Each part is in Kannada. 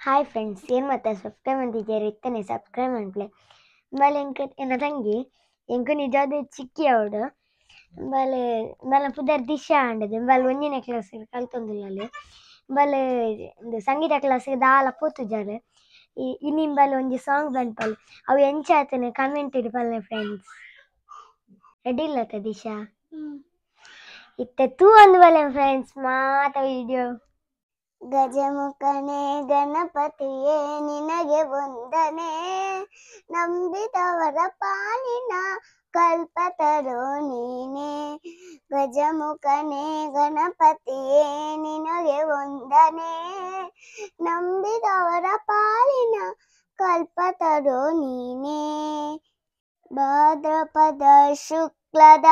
ಹಾಯ್ ಫ್ರೆಂಡ್ಸ್, ಏನು ಮತ್ತೆ ಸಬ್ಸ್ಕ್ರೈಬ್ ಅಂತಿದ್ದೀರಿ ಇತ್ತನೆ ಸಬ್ಸ್ಕ್ರೈಬ್ ಮಾಡ್ಲೆ ಬಾಲೆ ಎನ್ನ ತಂಗಿ ಎಂಕು ನಿಜವಾದ ಚಿಕ್ಕಿ ಅವಡು ಬಾಲೆ ಬಾಲ ಪುದರ್ ದಿಶಾ ಅಂಡದು ಬಾಲೆ ಒಂದನೇ ಕ್ಲಾಸ್ ಕಲ್ತೊಂದುಲ್ಲಲ್ಲಿ ಬಾಲೆ ಸಂಗೀತ ಕ್ಲಾಸಿಗೆ ದಾಲ ಪೋತುಜಾರು ಇನ್ನಿನ ಬಾಲೆ ಒಂಜಿ ಸಾಂಗ್ ಬಂದ್ಪಲ್ ಅವು ಎಂಚ ಆತನೆ ಕಮೆಂಟ್ ಇಡ್ಪಲ್ಲೆ ಫ್ರೆಂಡ್ಸ್. ರೆಡಿ ಇಲ್ಲತ್ತ ದಿಶಾ ಇತ್ತೆ ತೂ ಒಂದು ಬಾಲೆ ಫ್ರೆಂಡ್ಸ್ ಮಾತ ವಿಡಿಯೋ. ಗಜಮುಖನೇ ಗಣಪತಿಯೇ ನಿನಗೆ ವಂದನೆ, ನಂಬಿದವರ ಪಾಲಿನ ಕಲ್ಪತರು ನೀನೆ. ಗಜಮುಖನೇ ಗಣಪತಿಯೇ ನಿನಗೆ ವಂದನೆ, ನಂಬಿದವರ ಪಾಲಿನ ಕಲ್ಪತರು ನೀನೆ. ಭಾದ್ರಪದ ಶುಕ್ಲದ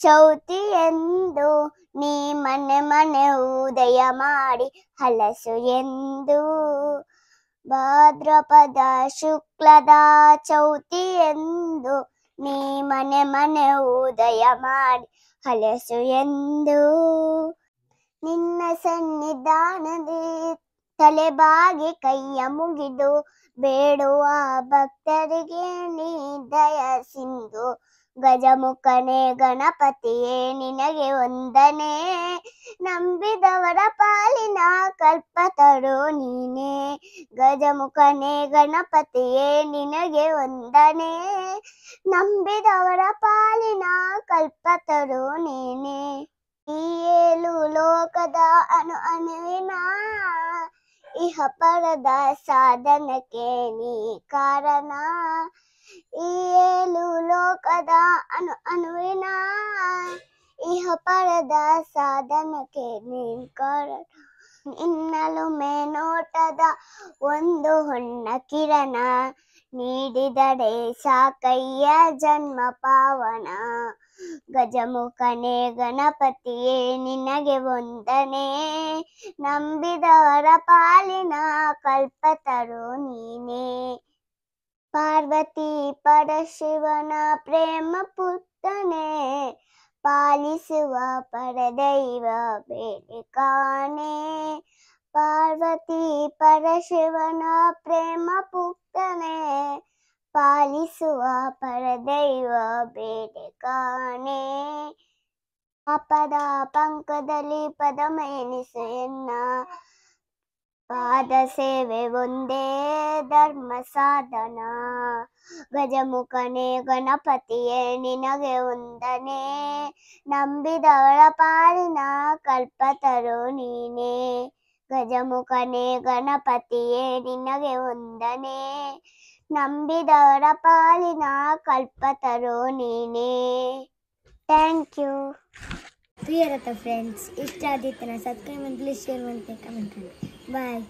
ಚೌತಿಯೆಂದು ನೀ ಮನೆ ಮನೆ ಉದಯ ಮಾಡಿ ಹಲಸು ಎಂದು. ಭಾದ್ರಪದ ಶುಕ್ಲದ ಚೌತಿಯೆಂದು ನೀ ಮನೆ ಮನೆ ಉದಯ ಮಾಡಿ ಹಲಸು ಎಂದು. ನಿನ್ನ ಸನ್ನಿಧಾನದಿ ತಲೆಬಾಗಿ ಕೈಯ ಮುಗಿದು ಬೇಡುವ ಭಕ್ತರಿಗೆ ನೀ ದಯ ಸಿಂಧು. ಗಜಮುಖನೇ ಗಣಪತಿಯೇ ನಿನಗೆ ವಂದನೆ, ನಂಬಿದವರ ಪಾಲಿನ ಕಲ್ಪತರು ನೀನೆ. ಗಜಮುಖನೇ ಗಣಪತಿಯೇ ನಿನಗೆ ವಂದನೆ, ನಂಬಿದವರ ಪಾಲಿನ ಕಲ್ಪತರು ನೀನೆ. ಈ ಏಳು ಲೋಕದ ಅಣುವಿನ ಇಹ ಪರದ ಸಾಧನಕ್ಕೆ ನೀ ಕಾರಣ. ಈ ಏಳು ಲೋಕದ ಅಣುವಿನ ಇಹ ಪರದ ಸಾಧನಕ್ಕೆ ನೀ ಕಾರಣ. ಇನ್ನಲು ಮೇನೋಟದ ಒಂದು ಹೊನ್ನ ಕಿರಣ, ನೀಡಿದಡೆ ಸಾಕಯ್ಯ ಜನ್ಮ ಪಾವನ. ಗಜಮುಖನೇ ಗಣಪತಿಯೇ ನಿನಗೆ ವಂದನೆ, ನಂಬಿದವರ ಪಾಲಿನ ಕಲ್ಪತರು ನೀನೆ. ಪಾರ್ವತಿ ಪರಶಿವನ ಪ್ರೇಮ ಪುತ್ರನೇ, ಪಾಲಿಸುವ ಪರದೈವ ಬೇಡಿ ಕಾಣೆ. ಪಾರ್ವತಿ ಪರಶಿವನ ಪ್ರೇಮ ಪುತ್ರನೇ, ಪಾಲಿಸುವ ಪರದೈವ ಬೇಡಿ ಕಾಣೆ. ಪಾಪದ ಪಂಕದಲ್ಲಿ ಪದಮೆನಿಸು ಎನ್ನ, ಪಾದ ಸೇವೆ ಒಂದೇ ಧರ್ಮ ಸಾಧನ. ಗಜಮುಖನೇ ಗಣಪತಿಯೇ ನಿನಗೆ ವಂದನೆ, ನಂಬಿದವರ ಪಾಲಿನ ಕಲ್ಪತರು ನೀನೆ. ಗಜಮುಖನೇ ಗಣಪತಿಯೇ ನಿನಗೆ ವಂದನೆ, ನಂಬಿದವರ ಪಾಲಿನ ಕಲ್ಪತರು ನೀನೆ. Thank you. ಪ್ರಿಯರತ ಫ್ರೆಂಡ್ಸ್, ಇಷ್ಟ ಆದಿತ್ತನ ಸಬ್ಸ್ಕ್ರೈಬ್ ಮಾಡಿ, ಶೇರ್ ಮಾಡಿ, ಕಮೆಂಟ್ ಮಾಡಿ. ಬಾಯ್.